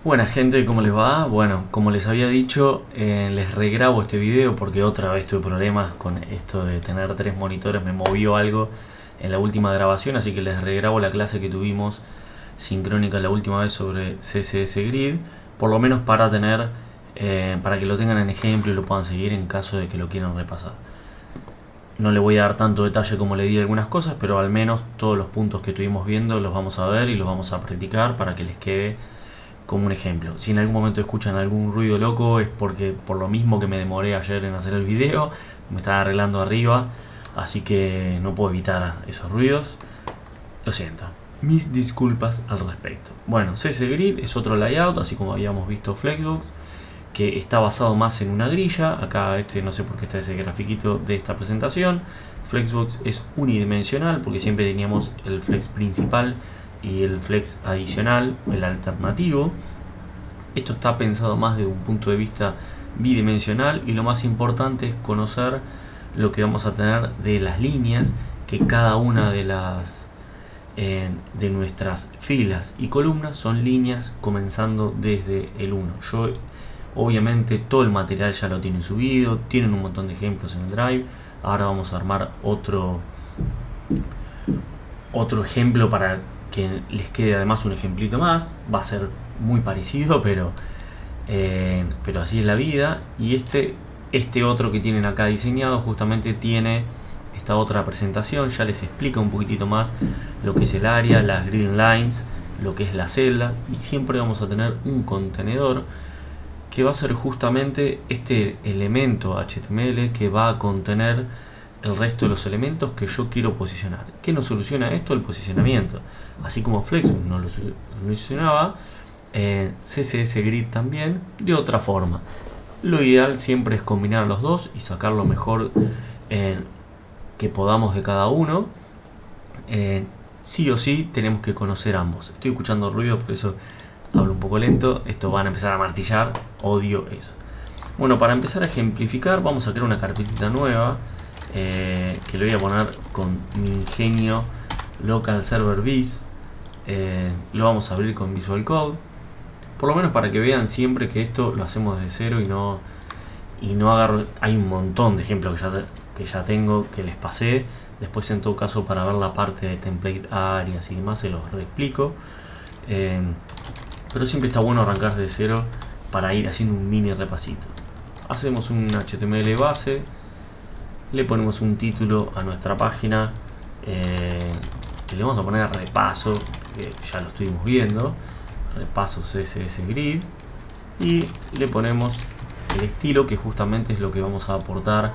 Buena gente, ¿cómo les va? Bueno, como les había dicho, les regrabo este video porque otra vez tuve problemas con esto de tener tres monitores, me movió algo en la última grabación, así que les regrabo la clase que tuvimos sincrónica la última vez sobre CSS Grid, por lo menos para tener, para que lo tengan en ejemplo y lo puedan seguir en caso de que lo quieran repasar. No le voy a dar tanto detalle como le di algunas cosas, pero al menos todos los puntos que estuvimos viendo los vamos a ver y los vamos a practicar para que les quede como un ejemplo. Si en algún momento escuchan algún ruido loco es porque por lo mismo que me demoré ayer en hacer el video, me estaba arreglando arriba, así que no puedo evitar esos ruidos. Lo siento. Mis disculpas al respecto. Bueno, CSS Grid es otro layout, así como habíamos visto Flexbox, que está basado más en una grilla. Acá no sé por qué está ese grafiquito de esta presentación. Flexbox es unidimensional porque siempre teníamos el flex principal y el flex adicional, el alternativo. Esto está pensado más desde un punto de vista bidimensional y lo más importante es conocer lo que vamos a tener de las líneas que cada una de las de nuestras filas y columnas son líneas comenzando desde el 1. Yo obviamente todo el material ya lo tienen subido, tienen un montón de ejemplos en el Drive. Ahora vamos a armar otro ejemplo para que les quede además un ejemplito más. Va a ser muy parecido, pero así es la vida. Y este otro que tienen acá diseñado justamente tiene esta otra presentación. Ya les explica un poquitito más lo que es el área, las green lines, lo que es la celda, y siempre vamos a tener un contenedor que va a ser justamente este elemento HTML que va a contener el resto de los elementos que yo quiero posicionar. ¿Qué nos soluciona esto? El posicionamiento. Así como Flexbox no lo solucionaba, CSS Grid también, de otra forma. Lo ideal siempre es combinar los dos y sacar lo mejor que podamos de cada uno. Sí o sí tenemos que conocer ambos. Estoy escuchando ruido, por eso hablo un poco lento. Esto van a empezar a martillar, odio eso. Bueno, para empezar a ejemplificar vamos a crear una carpetita nueva que le voy a poner con mi ingenio local server biz. Lo vamos a abrir con Visual Code, por lo menos para que vean siempre que esto lo hacemos de cero y no agarro. Hay un montón de ejemplos que ya tengo, que les pasé. Después en todo caso para ver la parte de template áreas y demás se los reexplico. Pero siempre está bueno arrancar de cero para ir haciendo un mini repasito. Hacemos un HTML base, le ponemos un título a nuestra página, que le vamos a poner repaso, que ya lo estuvimos viendo, repaso CSS Grid, y le ponemos el estilo que justamente es lo que vamos a aportar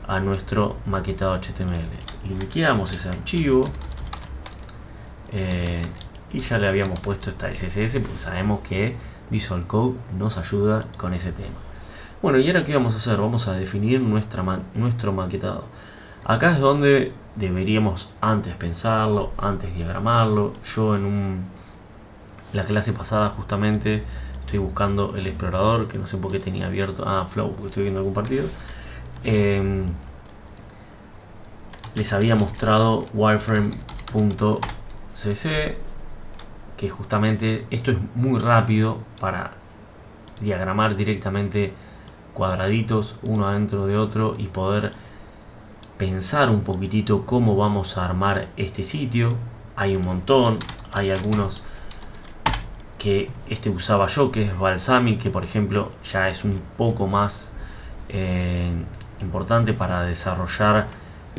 a nuestro maquetado HTML. Linkeamos ese archivo y ya le habíamos puesto esta CSS porque sabemos que Visual Code nos ayuda con ese tema. Bueno, y ahora ¿qué vamos a hacer? Vamos a definir nuestro maquetado. Acá es donde deberíamos antes pensarlo, antes diagramarlo. Yo la clase pasada justamente estoy buscando el explorador, que no sé por qué tenía abierto. Flow, porque estoy viendo algún partido. Les había mostrado wireframe.cc, que justamente esto es muy rápido para diagramar directamente cuadraditos uno adentro de otro y poder pensar un poquitito cómo vamos a armar este sitio. Hay un montón, hay algunos que usaba yo, que es Balsamic, que por ejemplo ya es un poco más importante para desarrollar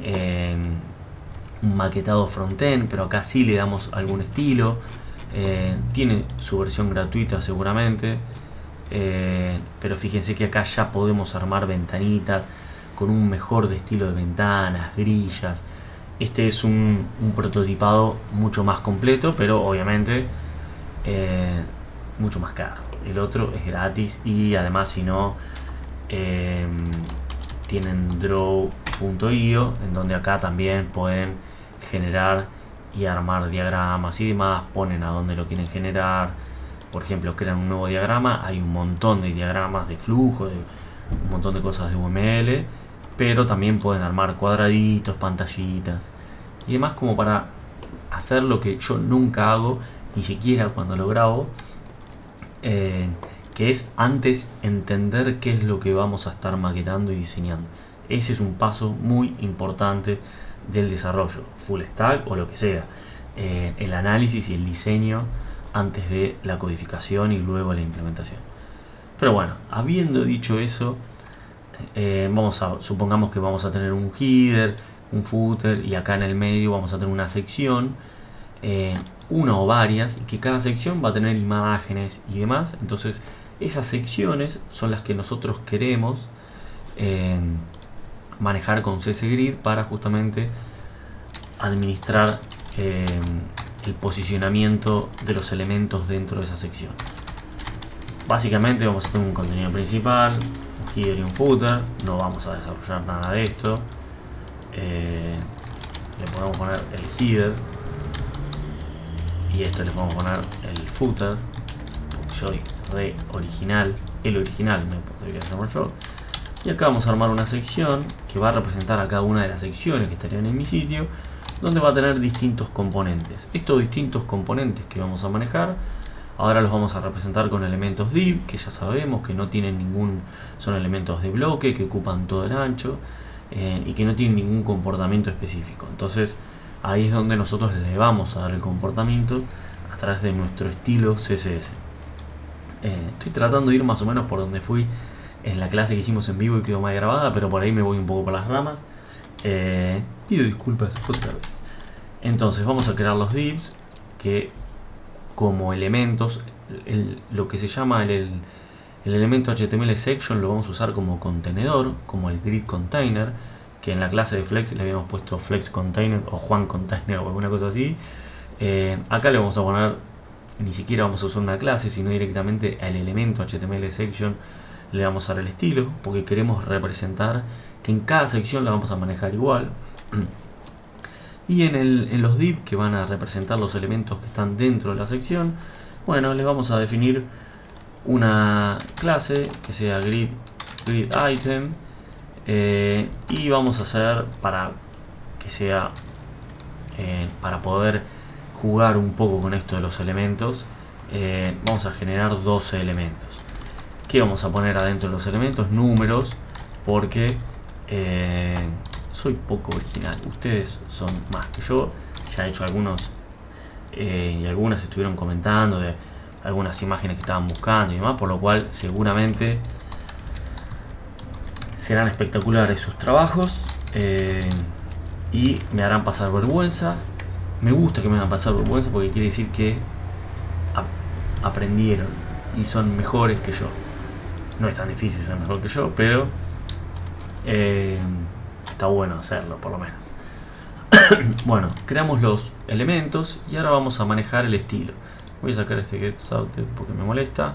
un maquetado frontend, pero acá sí le damos algún estilo. Tiene su versión gratuita seguramente, pero fíjense que acá ya podemos armar ventanitas con un mejor estilo de ventanas, grillas. Este es un prototipado mucho más completo, pero obviamente mucho más caro. El otro es gratis y además si no tienen draw.io, en donde acá también pueden generar y armar diagramas y demás, ponen a dónde lo quieren generar. Por ejemplo, crean un nuevo diagrama, hay un montón de diagramas de flujo, de un montón de cosas de UML, pero también pueden armar cuadraditos, pantallitas y demás, como para hacer lo que yo nunca hago, ni siquiera cuando lo grabo, eh, que es antes entender qué es lo que vamos a estar maquetando y diseñando. Ese es un paso muy importante del desarrollo, full stack o lo que sea. El análisis y el diseño antes de la codificación y luego la implementación. Pero bueno, habiendo dicho eso, supongamos que vamos a tener un header, un footer y acá en el medio vamos a tener una sección, una o varias, y que cada sección va a tener imágenes y demás. Entonces esas secciones son las que nosotros queremos manejar con CSGrid para justamente administrar el posicionamiento de los elementos dentro de esa sección. Básicamente vamos a tener un contenido principal, un header y un footer. No vamos a desarrollar nada de esto. Le podemos poner el header y esto le podemos poner el footer, porque soy re original, el original me podría llamar yo. Y acá vamos a armar una sección que va a representar a cada una de las secciones que estarían en mi sitio, donde va a tener distintos componentes. Estos distintos componentes que vamos a manejar ahora los vamos a representar con elementos div, que ya sabemos que no tienen son elementos de bloque que ocupan todo el ancho y que no tienen ningún comportamiento específico. Entonces ahí es donde nosotros le vamos a dar el comportamiento a través de nuestro estilo CSS. Estoy tratando de ir más o menos por donde fui en la clase que hicimos en vivo y quedó mal grabada, pero por ahí me voy un poco por las ramas. Pido disculpas otra vez. Entonces vamos a crear los divs que como elementos, lo que se llama el elemento HTML section lo vamos a usar como contenedor, como el grid container, que en la clase de Flex le habíamos puesto Flex Container o Juan Container o alguna cosa así. Acá le vamos a poner, ni siquiera vamos a usar una clase, sino directamente al elemento HTML section le vamos a dar el estilo, porque queremos representar que en cada sección la vamos a manejar igual. Y en los div que van a representar los elementos que están dentro de la sección, bueno, les vamos a definir una clase que sea grid item, y vamos a hacer para que sea para poder jugar un poco con esto de los elementos, vamos a generar 12 elementos. ¿Qué vamos a poner adentro de los elementos? Números, porque soy poco original, ustedes son más que yo. Ya he hecho algunos y algunas estuvieron comentando de algunas imágenes que estaban buscando y demás, por lo cual seguramente serán espectaculares sus trabajos y me harán pasar vergüenza. Me gusta que me hagan pasar vergüenza porque quiere decir que aprendieron y son mejores que yo. No es tan difícil ser mejor que yo, pero está bueno hacerlo, por lo menos. Bueno, creamos los elementos y ahora vamos a manejar el estilo. Voy a sacar este get started porque me molesta.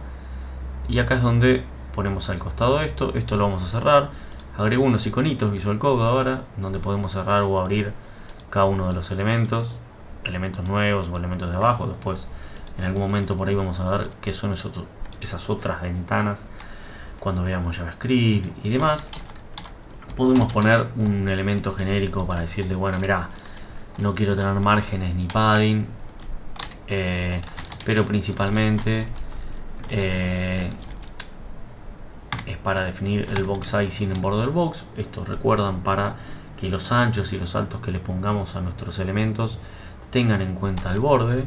Y acá es donde ponemos al costado esto lo vamos a cerrar. Agrego unos iconitos Visual Code ahora, donde podemos cerrar o abrir cada uno de los elementos nuevos o elementos de abajo. Después, en algún momento por ahí vamos a ver qué son esas otras ventanas cuando veamos JavaScript y demás. Podemos poner un elemento genérico para decirle, bueno, mira, no quiero tener márgenes ni padding, pero principalmente es para definir el box sizing en border box. Esto recuerdan para que los anchos y los altos que le pongamos a nuestros elementos tengan en cuenta el borde.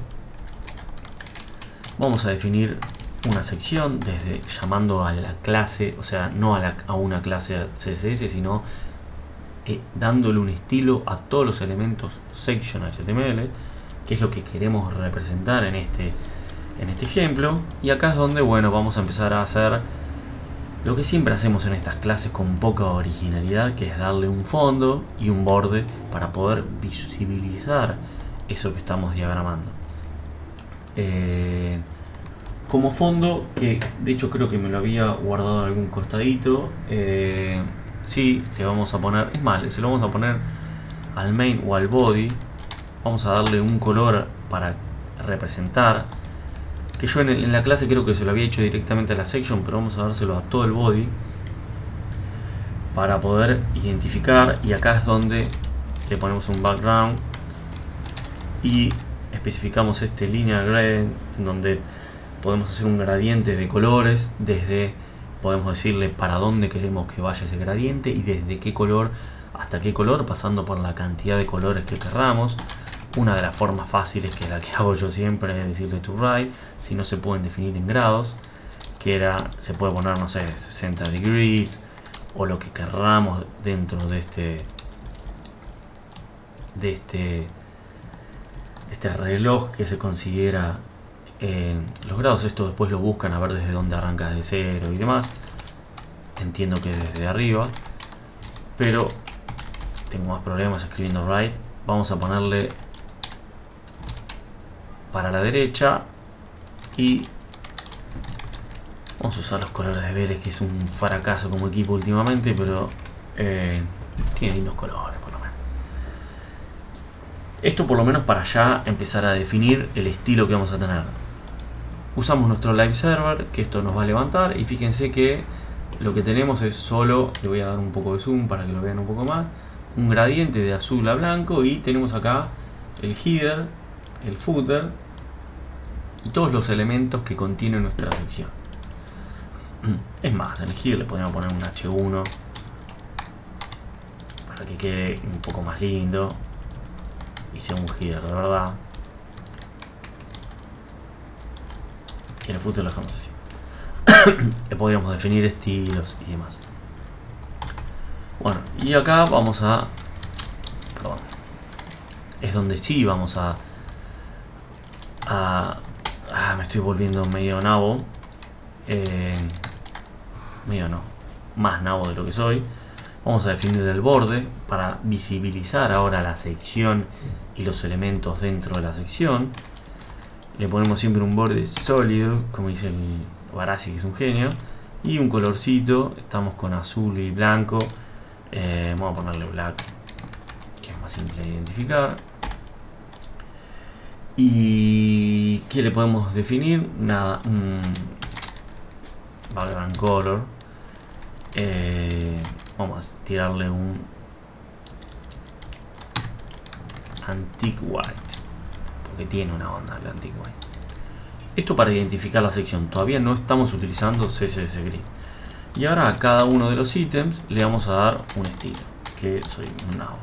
Vamos a definir una sección desde llamando a la clase, o sea, no a una clase CSS, sino dándole un estilo a todos los elementos section HTML, que es lo que queremos representar en este ejemplo. Y acá es donde, bueno, vamos a empezar a hacer lo que siempre hacemos en estas clases con poca originalidad, que es darle un fondo y un borde para poder visibilizar eso que estamos diagramando. Como fondo, que de hecho creo que me lo había guardado en algún costadito, sí, le vamos a poner, es más, se lo vamos a poner al main o al body. Vamos a darle un color para representar, que yo en la clase creo que se lo había hecho directamente a la section, pero vamos a dárselo a todo el body para poder identificar. Y acá es donde le ponemos un background y especificamos este linear gradient, en donde podemos hacer un gradiente de colores, podemos decirle para dónde queremos que vaya ese gradiente y desde qué color hasta qué color, pasando por la cantidad de colores que querramos. Una de las formas fáciles, que es la que hago yo siempre, es decirle to right, si no se pueden definir en grados, se puede poner, no sé, 60 degrees o lo que querramos dentro de este reloj que se considera los grados. Esto después lo buscan a ver desde dónde arrancas de cero y demás. Entiendo que desde arriba, pero tengo más problemas escribiendo right. Vamos a ponerle para la derecha y vamos a usar los colores de Vélez, que es un fracaso como equipo últimamente, pero tiene lindos colores por lo menos. Esto por lo menos para ya empezar a definir el estilo que vamos a tener. Usamos nuestro live server, que esto nos va a levantar, y fíjense que lo que tenemos es solo, le voy a dar un poco de zoom para que lo vean un poco más, un gradiente de azul a blanco, y tenemos acá el header, el footer y todos los elementos que contiene nuestra sección. Es más, en el header le podemos poner un H1 para que quede un poco más lindo y sea un header de verdad. Y en el footer lo dejamos así. Le podríamos definir estilos y demás. Bueno, y acá vamos a... Perdón. Es donde sí vamos a me estoy volviendo medio nabo. Medio no. Más nabo de lo que soy. Vamos a definir el borde para visibilizar ahora la sección y los elementos dentro de la sección. Le ponemos siempre un borde sólido, como dice el Barassi, que es un genio. Y un colorcito. Estamos con azul y blanco. Vamos a ponerle black, que es más simple de identificar. ¿Y qué le podemos definir? Nada, background color. Vamos a tirarle un antique white, porque tiene una onda el antique white. Esto para identificar la sección. Todavía no estamos utilizando CSS Grid. Y ahora a cada uno de los ítems le vamos a dar un estilo, que soy un nabo.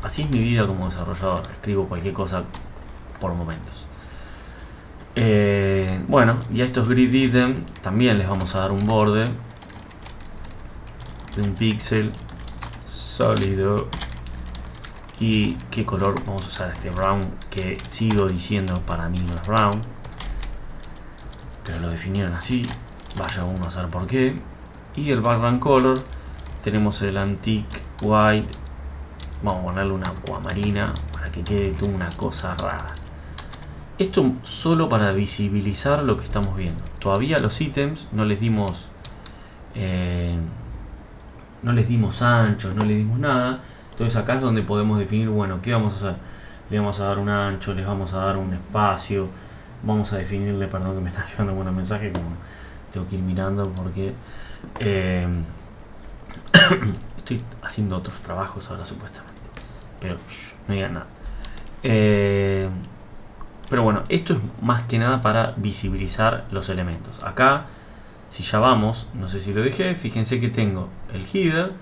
Así es mi vida como desarrollador. Escribo cualquier cosa por momentos. Bueno, y a estos grid item también les vamos a dar un borde de un píxel sólido. ¿Y qué color? Vamos a usar este brown, que sigo diciendo para mí no es brown, pero lo definieron así. Vaya uno a saber por qué. Y el background color tenemos el antique white. Vamos a ponerle una acuamarina para que quede toda una cosa rara. Esto solo para visibilizar lo que estamos viendo. Todavía los ítems no les dimos anchos, no les dimos nada. Entonces acá es donde podemos definir, bueno, ¿qué vamos a hacer? Le vamos a dar un ancho, les vamos a dar un espacio. Vamos a definirle, perdón que me está llegando un mensaje, como tengo que ir mirando porque estoy haciendo otros trabajos ahora supuestamente, pero no digan nada. Pero bueno, esto es más que nada para visibilizar los elementos. Acá, si ya vamos, no sé si lo dejé, fíjense que tengo el header,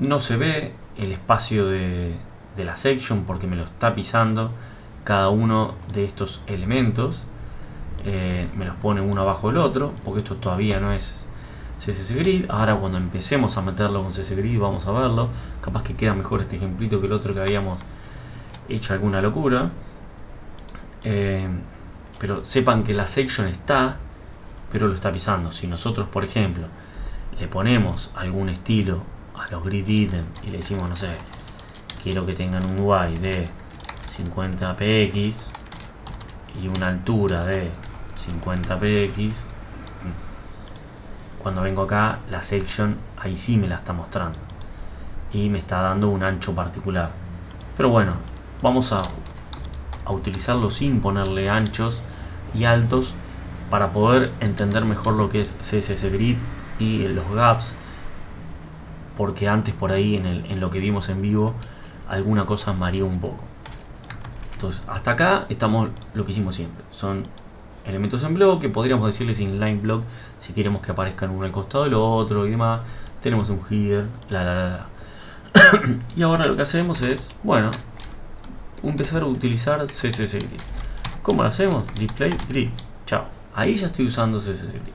no se ve el espacio de la section porque me lo está pisando cada uno de estos elementos. Me los pone uno abajo del otro, porque esto todavía no es CSS Grid. Ahora cuando empecemos a meterlo con CSS Grid vamos a verlo. Capaz que queda mejor este ejemplito que el otro que habíamos hecho alguna locura. Pero sepan que la section está, pero lo está pisando. Si nosotros, por ejemplo, le ponemos algún estilo a los grid items y le decimos, no sé, quiero que tengan un UI de 50 px y una altura de 50 px, cuando vengo acá la section ahí sí me la está mostrando y me está dando un ancho particular. Pero bueno, vamos a utilizarlo sin ponerle anchos y altos para poder entender mejor lo que es CSS Grid y los gaps, porque antes por ahí en lo que vimos en vivo alguna cosa mareó un poco. Entonces, hasta acá estamos lo que hicimos siempre. Son elementos en bloque, podríamos decirles inline block si queremos que aparezcan uno al costado del otro y demás. Tenemos un header, y ahora lo que hacemos es, bueno, empezar a utilizar CSS Grid. ¿Cómo lo hacemos? Display Grid. Chao. Ahí ya estoy usando CSS Grid.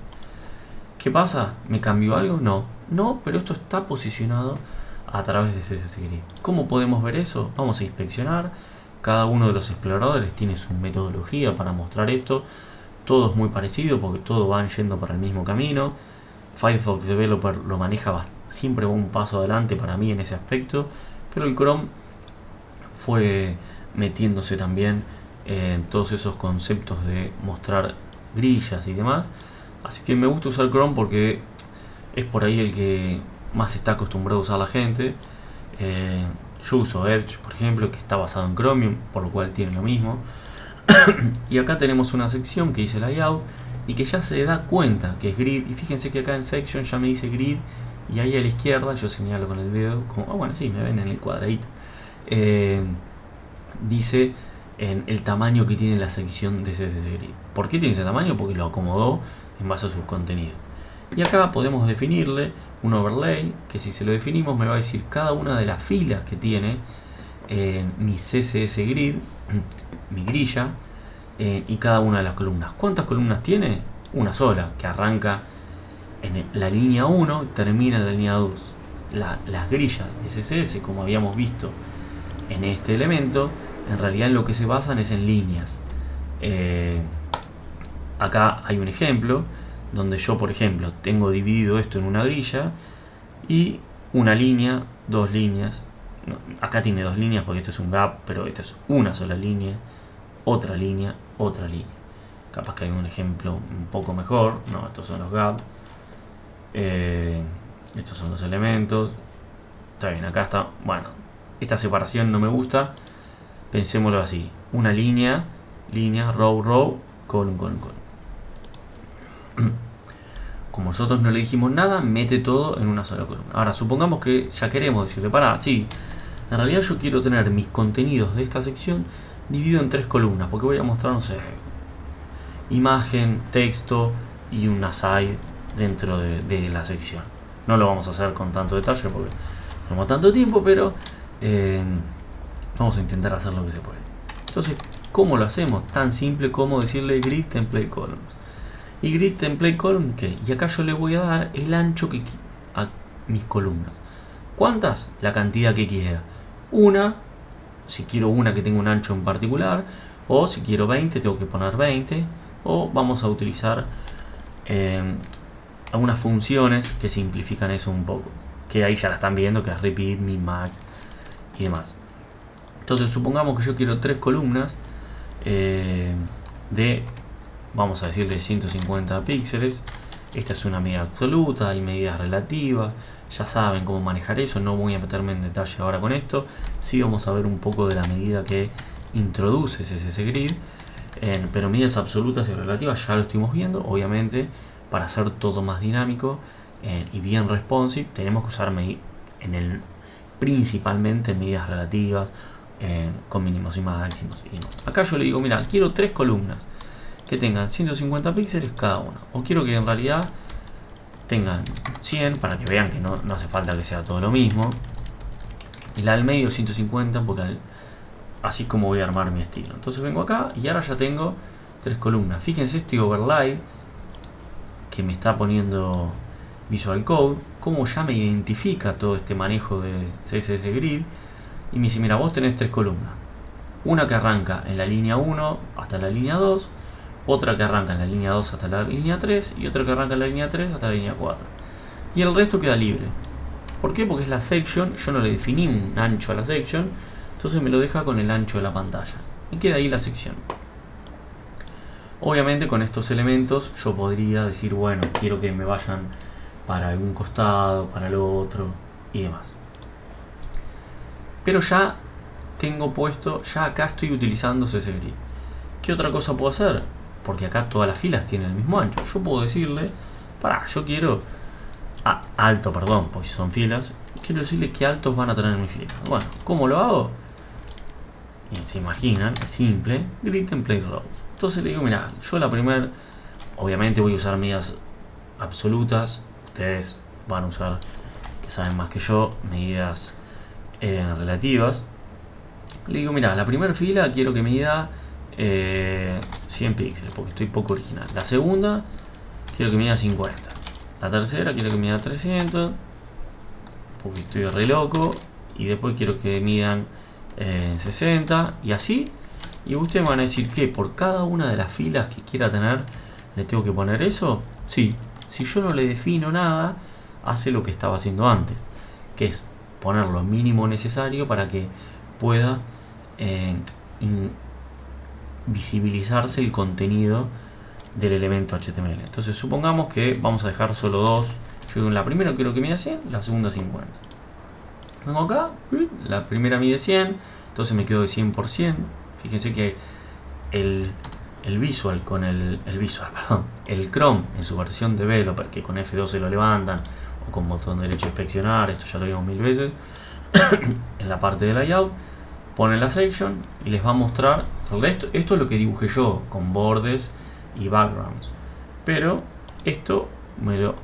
¿Qué pasa? ¿Me cambió algo? No. No, pero esto está posicionado a través de CSS Grid. ¿Cómo podemos ver eso? Vamos a inspeccionar. Cada uno de los exploradores tiene su metodología para mostrar esto. Todo es muy parecido porque todos van yendo para el mismo camino. Firefox Developer lo maneja siempre va un paso adelante para mí en ese aspecto. Pero el Chrome fue metiéndose también en todos esos conceptos de mostrar grillas y demás. Así que me gusta usar Chrome porque es por ahí el que más está acostumbrado a usar la gente. Yo uso Edge, por ejemplo, que está basado en Chromium, por lo cual tiene lo mismo. Y acá tenemos una sección que dice Layout y que ya se da cuenta que es Grid. Y fíjense que acá en Section ya me dice Grid. Y ahí a la izquierda yo señalo con el dedo, como, bueno, sí, me ven en el cuadradito. Dice en el tamaño que tiene la sección de CSS Grid. ¿Por qué tiene ese tamaño? Porque lo acomodó en base a sus contenidos. Y acá podemos definirle un overlay, que si se lo definimos me va a decir cada una de las filas que tiene mi CSS Grid, mi grilla, y cada una de las columnas. ¿Cuántas columnas tiene? Una sola, que arranca en la línea 1 y termina en la línea 2. Las grillas de CSS, como habíamos visto en este elemento, en realidad en lo que se basan es en líneas. Acá hay un ejemplo donde yo, por ejemplo, tengo dividido esto en una grilla y una línea, dos líneas. No, acá tiene dos líneas porque esto es un gap, pero esta es una sola línea, otra línea, otra línea. Capaz que hay un ejemplo un poco mejor. No, estos son los gaps. Estos son los elementos. Está bien, acá está. Bueno, esta separación no me gusta. Pensémoslo así: una línea, línea, row, row, column, column, column. Como nosotros no le dijimos nada, mete todo en una sola columna. Ahora, supongamos que ya queremos decirle, pará, sí, en realidad yo quiero tener mis contenidos de esta sección dividido en tres columnas, porque voy a mostrar, no sé, imagen, texto y una side dentro de la sección. No lo vamos a hacer con tanto detalle porque tenemos tanto tiempo, pero vamos a intentar hacer lo que se puede. Entonces, ¿cómo lo hacemos? Tan simple como decirle grid template columns. Y grid template column, ¿qué? Y acá yo le voy a dar el ancho que a mis columnas. ¿Cuántas? La cantidad que quiera. Una, si quiero una que tenga un ancho en particular, o si quiero 20 tengo que poner 20, o vamos a utilizar algunas funciones que simplifican eso un poco, que ahí ya la están viendo, que es repeat, min, max y demás. Entonces supongamos que yo quiero tres columnas de, vamos a decir, de 150 píxeles. Esta es una medida absoluta, hay medidas relativas, ya saben cómo manejar eso, no voy a meterme en detalle ahora con esto. Sí vamos a ver un poco de la medida que introduce CSS Grid, pero medidas absolutas y relativas ya lo estuvimos viendo. Obviamente, para hacer todo más dinámico y bien responsive, tenemos que usar principalmente medidas relativas, con mínimos y máximos y demás. Acá yo le digo, mira, quiero tres columnas que tengan 150 píxeles cada una, o quiero que en realidad tengan 100 para que vean que no hace falta que sea todo lo mismo, y la del medio 150 porque así es como voy a armar mi estilo. Entonces vengo acá y ahora ya tengo tres columnas. Fíjense este overlay que me está poniendo Visual Code, cómo ya me identifica todo este manejo de CSS Grid y me dice, mira, vos tenés tres columnas, una que arranca en la línea 1 hasta la línea 2, otra que arranca en la línea 2 hasta la línea 3 y otra que arranca en la línea 3 hasta la línea 4, y el resto queda libre. ¿Por qué? Porque es la section, yo no le definí un ancho a la section, entonces me lo deja con el ancho de la pantalla y queda ahí la sección. Obviamente con estos elementos yo podría decir, bueno, quiero que me vayan para algún costado, para el otro y demás. Pero ya tengo puesto, ya acá estoy utilizando CSS Grid. ¿Qué otra cosa puedo hacer? Porque acá todas las filas tienen el mismo ancho. Yo puedo decirle, yo quiero alto, perdón, porque son filas, quiero decirle qué altos van a tener mis filas. Bueno, ¿cómo lo hago? y se imaginan, es simple, grid template rows. Entonces le digo, mira, yo la primera, obviamente voy a usar medidas absolutas, ustedes van a usar, que saben más que yo, medidas relativas. Le digo, mira, la primera fila quiero que mida 100 píxeles, porque estoy poco original. La segunda quiero que mida 50. La tercera quiero que mida 300, porque estoy re loco. Y después quiero que midan 60, y así. Y ustedes me van a decir que por cada una de las filas que quiera tener, ¿le tengo que poner eso? Sí. Si yo no le defino nada, hace lo que estaba haciendo antes, que es poner lo mínimo necesario para que pueda visibilizarse el contenido del elemento HTML. Entonces supongamos que vamos a dejar solo dos. Yo en la primera quiero que mida 100, la segunda 50. Vengo acá, la primera mide 100, entonces me quedo de 100%. Fíjense que el Visual con el Chrome en su versión developer, que con F12 lo levantan, o con botón derecho inspeccionar, esto ya lo vimos 1000 veces, en la parte de layout, ponen la section y les va a mostrar el resto. Esto es lo que dibujé yo, con bordes y backgrounds. Pero esto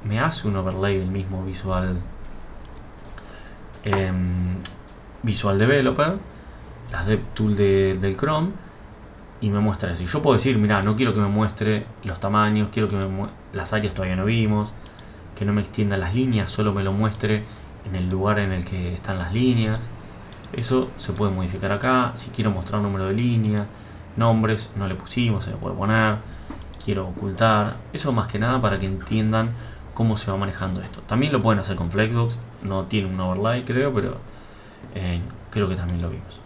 me hace un overlay del mismo Visual Developer, las DevTools del Chrome, y me muestra eso. Y yo puedo decir, mira, no quiero que me muestre los tamaños, quiero que las áreas todavía no vimos, que no me extienda las líneas, solo me lo muestre en el lugar en el que están las líneas. Eso se puede modificar acá. Si quiero mostrar un número de línea, nombres, no le pusimos, se le puede poner. Quiero ocultar. Eso más que nada para que entiendan cómo se va manejando esto. También lo pueden hacer con Flexbox. No tiene un overlay, creo, pero creo que también lo vimos.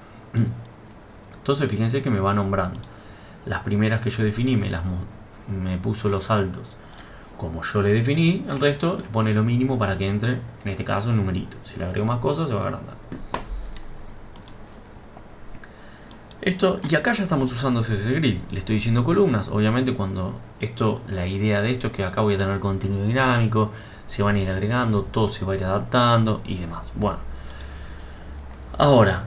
Entonces fíjense que me va nombrando. Las primeras que yo definí me puso los saltos como yo le definí. El resto le pone lo mínimo para que entre, en este caso, un numerito. Si le agrego más cosas, se va a agrandar. Esto, y acá ya estamos usando CSS Grid. Le estoy diciendo columnas. Obviamente la idea de esto es que acá voy a tener contenido dinámico, se van a ir agregando, todo se va a ir adaptando y demás. Bueno, ahora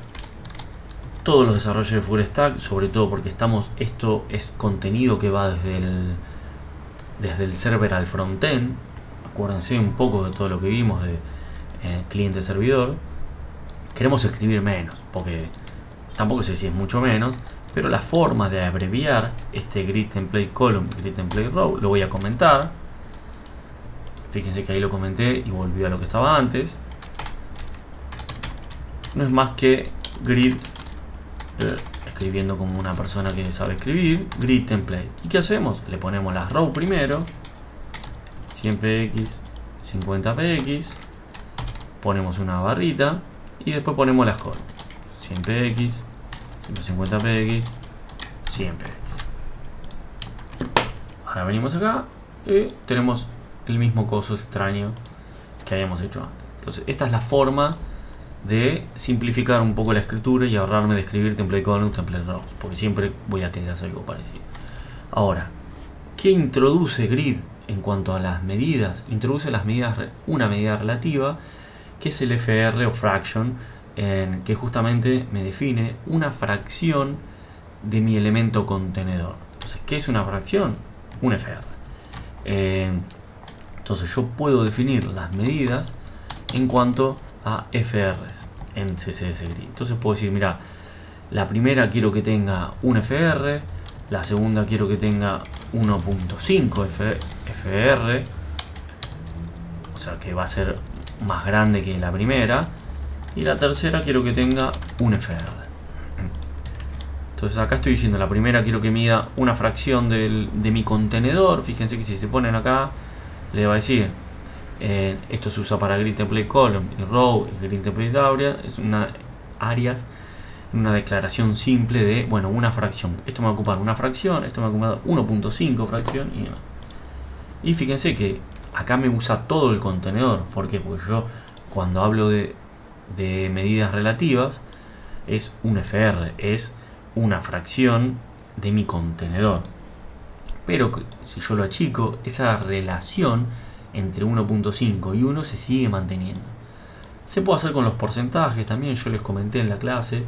todos los desarrollos de Full Stack, sobre todo porque esto es contenido que va desde el server al frontend. Acuérdense un poco de todo lo que vimos de cliente-servidor. Queremos escribir menos, porque tampoco sé si es mucho menos, pero la forma de abreviar este grid template column, grid template row, lo voy a comentar. Fíjense que ahí lo comenté y volví a lo que estaba antes. No es más que grid, escribiendo como una persona que sabe escribir, grid template. ¿Y qué hacemos? Le ponemos las row primero, 100px, 50px, ponemos una barrita y después ponemos las columnas. 100px, 150px, 100px. Ahora venimos acá y tenemos el mismo coso extraño que habíamos hecho antes. Entonces esta es la forma de simplificar un poco la escritura y ahorrarme de escribir template column, template row, porque siempre voy a querer hacer algo parecido. Ahora, ¿qué introduce Grid en cuanto a las medidas? Introduce una medida relativa, que es el FR o fraction, que justamente me define una fracción de mi elemento contenedor. Entonces, ¿qué es una fracción? Un FR. Entonces yo puedo definir las medidas en cuanto a FRs en CSS Grid. Entonces puedo decir, mira, la primera quiero que tenga un FR, la segunda quiero que tenga 1.5 FR, o sea que va a ser más grande que la primera, y la tercera quiero que tenga un FR. Entonces acá estoy diciendo, la primera quiero que mida una fracción de mi contenedor. Fíjense que si se ponen acá, le va a decir, esto se usa para grid template column y row y grid template area. Es una declaración simple de, bueno, una fracción. Esto me va a ocupar una fracción, esto me va a ocupar 1.5 fracción y demás. Y fíjense que acá me usa todo el contenedor. ¿Por qué? Porque yo cuando hablo de medidas relativas es un FR, es una fracción de mi contenedor. Pero si yo lo achico, esa relación entre 1.5 y 1 se sigue manteniendo. Se puede hacer con los porcentajes también, yo les comenté en la clase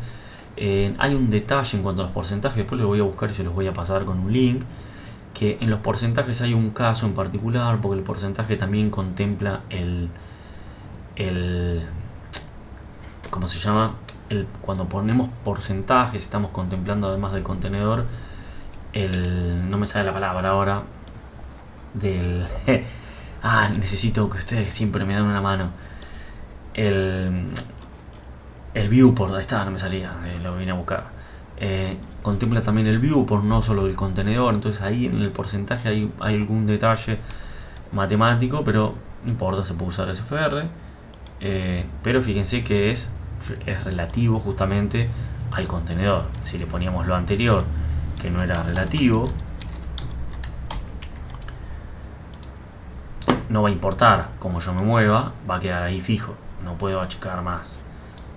Hay un detalle en cuanto a los porcentajes, después los voy a buscar y se los voy a pasar con un link, que en los porcentajes hay un caso en particular, porque el porcentaje también contempla el ¿cómo se llama? Cuando ponemos porcentajes estamos contemplando, además del contenedor, no me sale la palabra ahora, del necesito que ustedes siempre me dan una mano, el viewport, ahí está, no me salía, lo vine a buscar. Contempla también el viewport, no solo el contenedor. Entonces ahí en el porcentaje hay algún detalle matemático, pero no importa, se puede usar SFR. Pero fíjense que es relativo justamente al contenedor. Si le poníamos lo anterior, que no era relativo, no va a importar cómo yo me mueva, va a quedar ahí fijo, no puedo achicar más.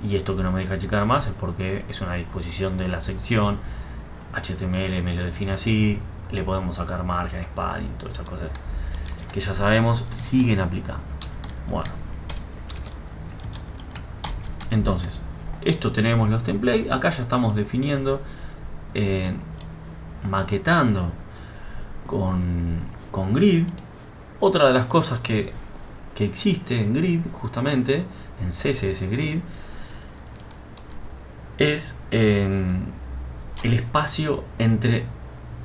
Y esto que no me deja achicar más es porque es una disposición de la sección. HTML me lo define así, le podemos sacar márgenes, padding, todas esas cosas que ya sabemos siguen aplicando. Bueno, entonces esto tenemos los templates, acá ya estamos definiendo, maquetando con Grid. Otra de las cosas que existe en Grid, justamente en CSS Grid, es el espacio entre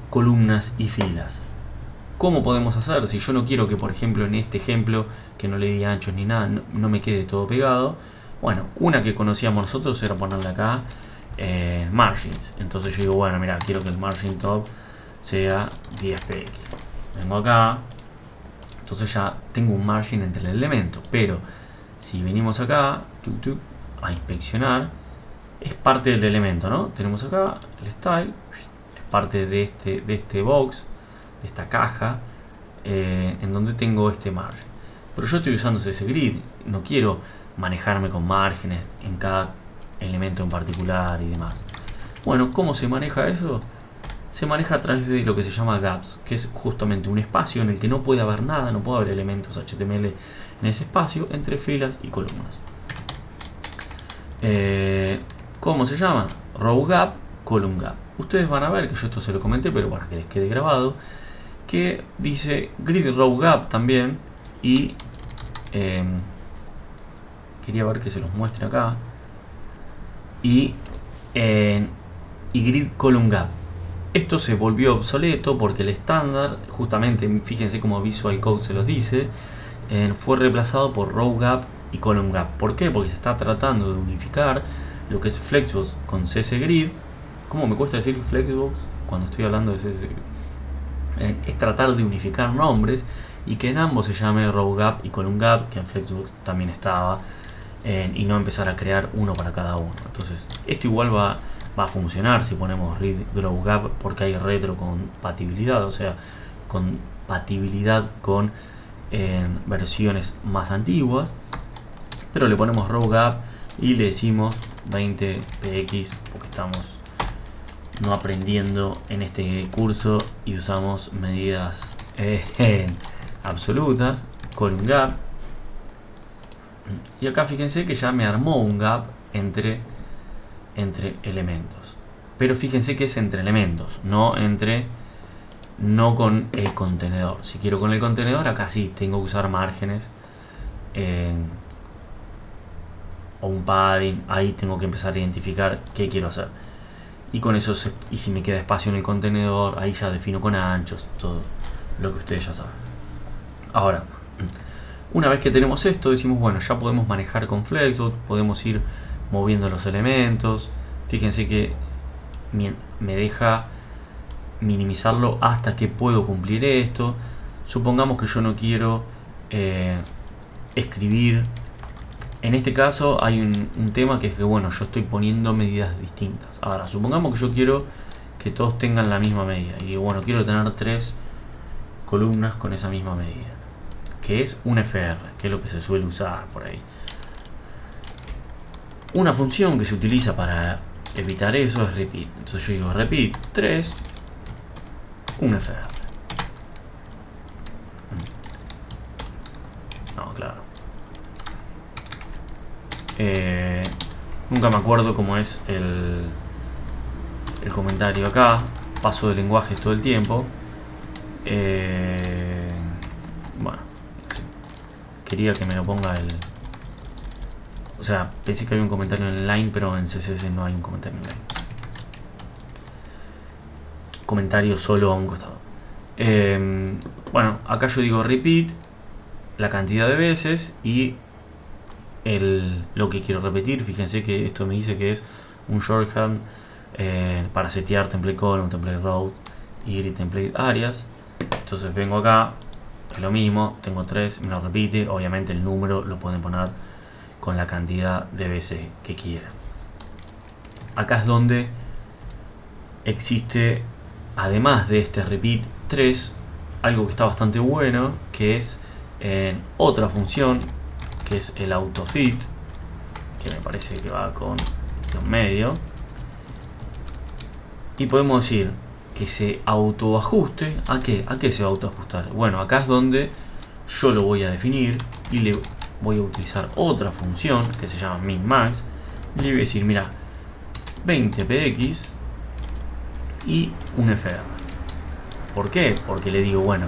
columnas y filas. ¿Cómo podemos hacer? Si yo no quiero que, por ejemplo, en este ejemplo, que no le di anchos ni nada, no me quede todo pegado. Bueno, una que conocíamos nosotros era ponerle acá margins. Entonces yo digo, bueno, mira, quiero que el margin top sea 10 px. Vengo acá, entonces ya tengo un margin entre el elemento. Pero si venimos acá a inspeccionar, es parte del elemento, ¿no? Tenemos acá el style, es parte de este box, de esta caja, en donde tengo este margen. Pero yo estoy usando ese grid, no quiero manejarme con márgenes en cada elemento en particular y demás. Bueno, ¿cómo se maneja eso? Se maneja a través de lo que se llama gaps, que es justamente un espacio en el que no puede haber nada, no puede haber elementos HTML en ese espacio, entre filas y columnas. ¿Cómo se llama? Row gap, column gap. Ustedes van a ver que yo esto se lo comenté, pero para que les quede grabado, que dice grid row gap también, y quería ver que se los muestre acá, y grid column gap. Esto se volvió obsoleto porque el estándar, justamente, fíjense como Visual Code se los dice, fue reemplazado por row gap y column gap. ¿Por qué? Porque se está tratando de unificar lo que es Flexbox con CSGrid. ¿Cómo me cuesta decir Flexbox cuando estoy hablando de CSGrid? Es tratar de unificar nombres y que en ambos se llame row gap y column gap, que en Flexbox también estaba, y no empezar a crear uno para cada uno. Entonces esto igual va a funcionar si ponemos read row gap, porque hay retrocompatibilidad, o sea, compatibilidad con versiones más antiguas. Pero le ponemos row gap y le decimos 20 px porque estamos no aprendiendo en este curso y usamos medidas absolutas. Column gap, y acá fíjense que ya me armó un gap entre elementos, pero fíjense que es entre elementos, no con el contenedor. Si quiero con el contenedor, acá sí tengo que usar márgenes o un padding. Ahí tengo que empezar a identificar qué quiero hacer, y con eso y si me queda espacio en el contenedor, ahí ya defino con anchos, todo lo que ustedes ya saben. Ahora, una vez que tenemos esto, decimos, bueno, ya podemos manejar con Flexbox, podemos ir moviendo los elementos. Fíjense que me deja minimizarlo hasta que puedo cumplir esto. Supongamos que yo no quiero escribir. En este caso hay un tema que es que, bueno, yo estoy poniendo medidas distintas. Ahora, supongamos que yo quiero que todos tengan la misma medida. Y digo, bueno, quiero tener 3 columnas con esa misma medida, que es un FR, que es lo que se suele usar por ahí. Una función que se utiliza para evitar eso es repeat. Entonces yo digo repeat 3, un FR. No, claro. Nunca me acuerdo cómo es el comentario acá, paso de lenguajes todo el tiempo. Bueno, sí. Quería que me lo ponga el... O sea, pensé que había un comentario en line, pero en CSS no hay un comentario en line. Comentario solo a un costado. Bueno, acá yo digo repeat, la cantidad de veces y lo que quiero repetir. Fíjense que esto me dice que es un shorthand para setear template column, template row y grid template areas. Entonces vengo acá, es lo mismo, tengo 3, me lo repite. Obviamente el número lo pueden poner con la cantidad de veces que quieran. Acá es donde existe, además de este repeat 3, algo que está bastante bueno, que es otra función, que es el autofit, que me parece que va con medio, y podemos decir que se autoajuste. ¿A qué? ¿A qué se va a autoajustar? Bueno, acá es donde yo lo voy a definir y le voy a utilizar otra función que se llama minmax. Le voy a decir, mira, 20 px y un fr. ¿Por qué? Porque le digo, bueno,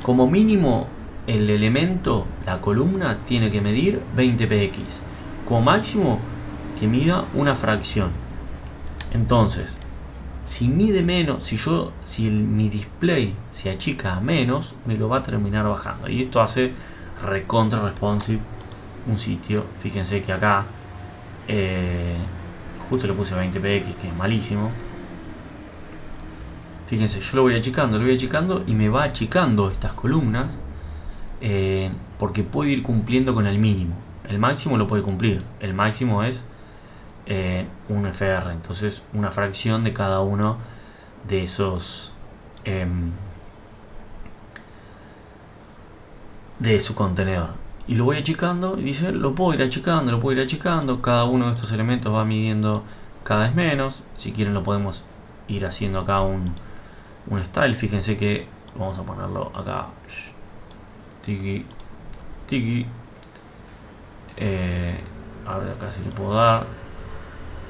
como mínimo el elemento, la columna, tiene que medir 20 px. Como máximo que mida una fracción. Entonces, si mide menos, si mi display se achica a menos, me lo va a terminar bajando. Y esto hace recontra responsive un sitio. Fíjense que acá justo le puse 20px, que es malísimo. Fíjense, yo lo voy achicando y me va achicando estas columnas porque puede ir cumpliendo con el mínimo. El máximo lo puede cumplir. El máximo es un FR, entonces una fracción de cada uno de esos de su contenedor. Y lo voy achicando y dice, lo puedo ir achicando, cada uno de estos elementos va midiendo cada vez menos. Si quieren lo podemos ir haciendo acá un style. Fíjense que vamos a ponerlo acá, tiki tiki. A ver acá si le puedo dar.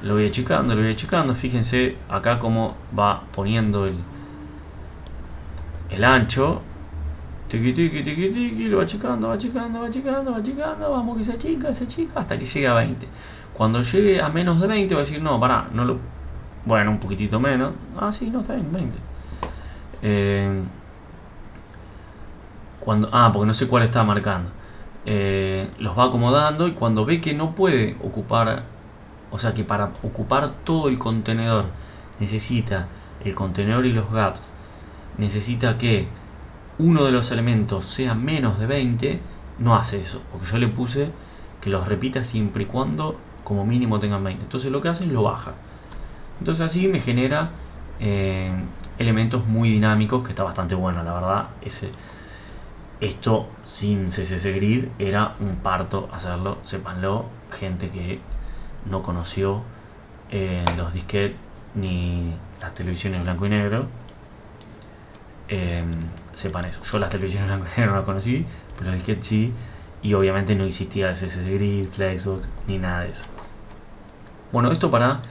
Lo voy achicando. Fíjense acá cómo va poniendo el ancho. Tiki tiki tiki tiki. Lo va achicando. Vamos que se achica hasta que llegue a 20. Cuando llegue a menos de 20 va a decir, no, pará, no lo... Bueno, un poquitito menos. Ah, sí, no, está bien, 20. Porque no sé cuál está marcando. Los va acomodando y cuando ve que no puede ocupar, o sea que para ocupar todo el contenedor necesita el contenedor y los gaps, necesita que uno de los elementos sea menos de 20, no hace eso, porque yo le puse que los repita siempre y cuando como mínimo tengan 20. Entonces lo que hace es lo baja. Entonces así me genera elementos muy dinámicos, que está bastante bueno, la verdad. Esto sin CSS Grid era un parto hacerlo, sépanlo, gente que no conoció los disquetes ni las televisiones blanco y negro, sepan eso. Yo las televisiones blanco y negro no las conocí, pero los disquetes sí, y obviamente no existía CSS Grid, Flexbox, ni nada de eso. Bueno, esto para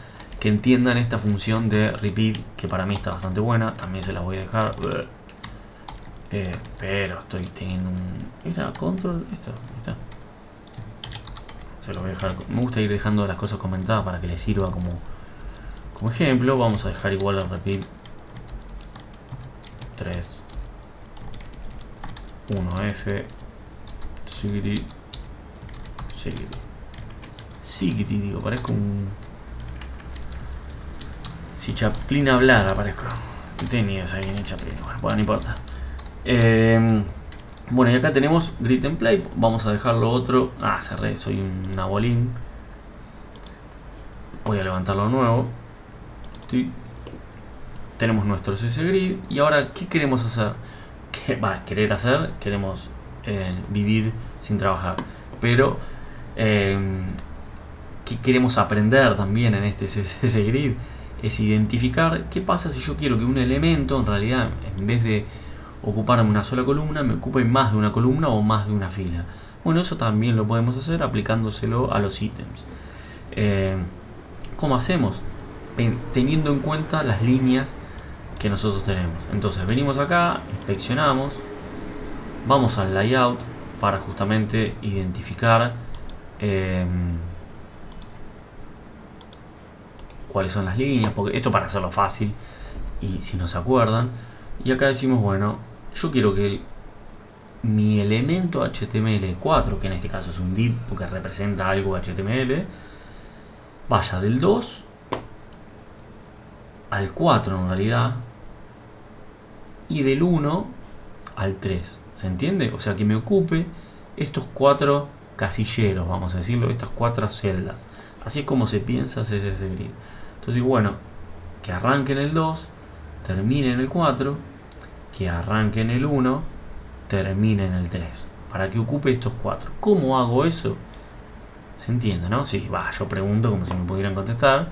que entiendan esta función de repeat, que para mí está bastante buena. También se las voy a dejar, pero estoy teniendo un... ¿Era control? Esto, está. Se lo voy a dejar. Me gusta ir dejando las cosas comentadas para que les sirva como ejemplo. Vamos a dejar igual al repeat 3 1F Sigity, digo, parezco un... Si Chaplin hablara, parezco. No tenía esa bien Chaplin. Bueno, no importa. Bueno, y acá tenemos Grid Template. Vamos a dejarlo otro. Cerré, soy un nabolín. Voy a levantarlo nuevo. Tenemos nuestro CSS Grid. Y ahora, ¿qué queremos hacer? Queremos vivir sin trabajar. Pero, ¿qué queremos aprender también en este CSS Grid? Es identificar qué pasa si yo quiero que un elemento, en realidad, en vez de ocuparme una sola columna, me ocupe más de una columna o más de una fila. Bueno, eso también lo podemos hacer aplicándoselo a los ítems. ¿Cómo hacemos? teniendo en cuenta las líneas que nosotros tenemos. Entonces venimos acá, inspeccionamos, vamos al layout para justamente identificar cuáles son las líneas, porque esto para hacerlo fácil y si no se acuerdan. Y acá decimos, bueno, yo quiero que mi elemento HTML4, que en este caso es un div porque representa algo HTML, vaya del 2 al 4 en realidad, y del 1 al 3. ¿Se entiende? O sea, que me ocupe estos 4 casilleros, vamos a decirlo, estas 4 celdas. Así es como se piensa CSS Grid. Entonces, bueno, que arranque en el 2, termine en el 4, que arranque en el 1, termine en el 3, para que ocupe estos 4. ¿Cómo hago eso? ¿Se entiende, no? Sí, yo pregunto como si me pudieran contestar.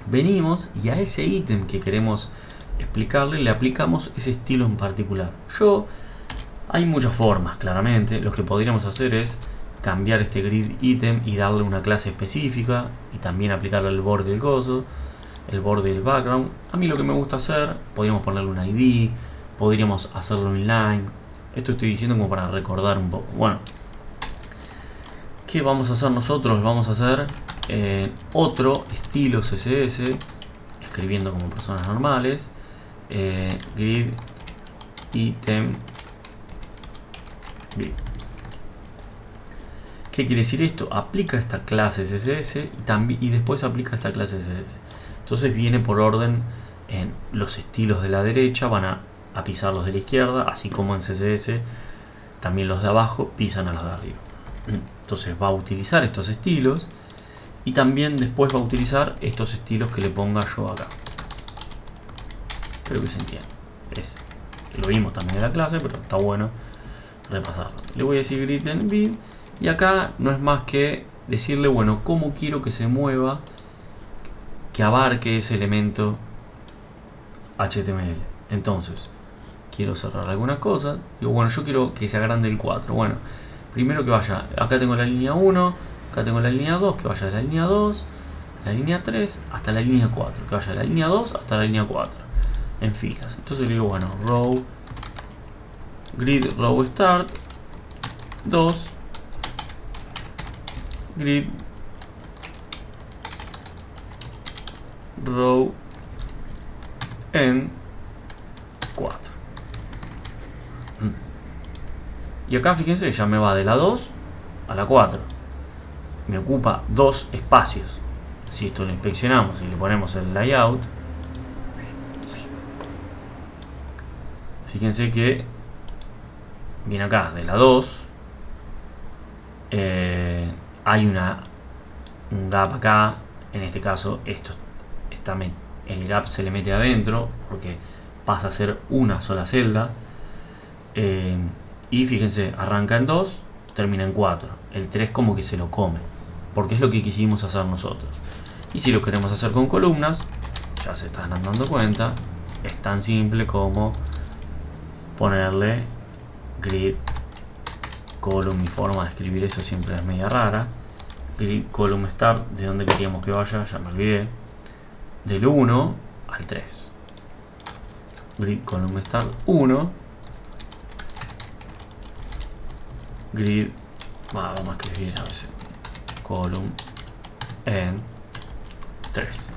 Venimos y a ese ítem que queremos explicarle le aplicamos ese estilo en particular. Hay muchas formas, claramente. Lo que podríamos hacer es cambiar este grid item y darle una clase específica y también aplicarle el borde del coso, el borde del background. A mí lo que me gusta hacer, podríamos ponerle un ID, podríamos hacerlo inline. Esto estoy diciendo como para recordar un poco. Bueno, ¿qué vamos a hacer nosotros? Vamos a hacer otro estilo CSS, escribiendo como personas normales, grid item grid. ¿Qué quiere decir esto? Aplica esta clase CSS y después aplica esta clase CSS. Entonces viene por orden en los estilos de la derecha, van a pisar los de la izquierda, así como en CSS también los de abajo pisan a los de arriba. Entonces va a utilizar estos estilos y también después va a utilizar estos estilos que le ponga yo acá. Espero que se entienda. Lo vimos también en la clase, pero está bueno repasarlo. Le voy a decir grid en vid y acá no es más que decirle, bueno, cómo quiero que se mueva, que abarque ese elemento HTML. Entonces, quiero cerrar algunas cosas. Digo, bueno, yo quiero que se agrande el 4. Bueno, primero que vaya, acá tengo la línea 1, acá tengo la línea 2, que vaya de la línea 2, la línea 3 hasta la línea 4, que vaya de la línea 2 hasta la línea 4, en filas. Entonces le digo, bueno, row, grid row start, 2, grid row en 4. Y acá fíjense, ya me va de la 2 a la 4. Me ocupa 2 espacios. Si esto lo inspeccionamos y le ponemos el layout, fíjense que viene acá de la 2. Hay un gap acá. En este caso el gap se le mete adentro porque pasa a ser una sola celda. Y fíjense, arranca en 2, termina en 4. El 3 como que se lo come, porque es lo que quisimos hacer nosotros. Y si lo queremos hacer con columnas, ya se están dando cuenta, es tan simple como ponerle grid column. Mi forma de escribir eso siempre es media rara. Grid column start, de donde queríamos que vaya, ya me olvidé, del 1 al 3. Grid column start 1, grid, vamos a escribir a veces, column en 3.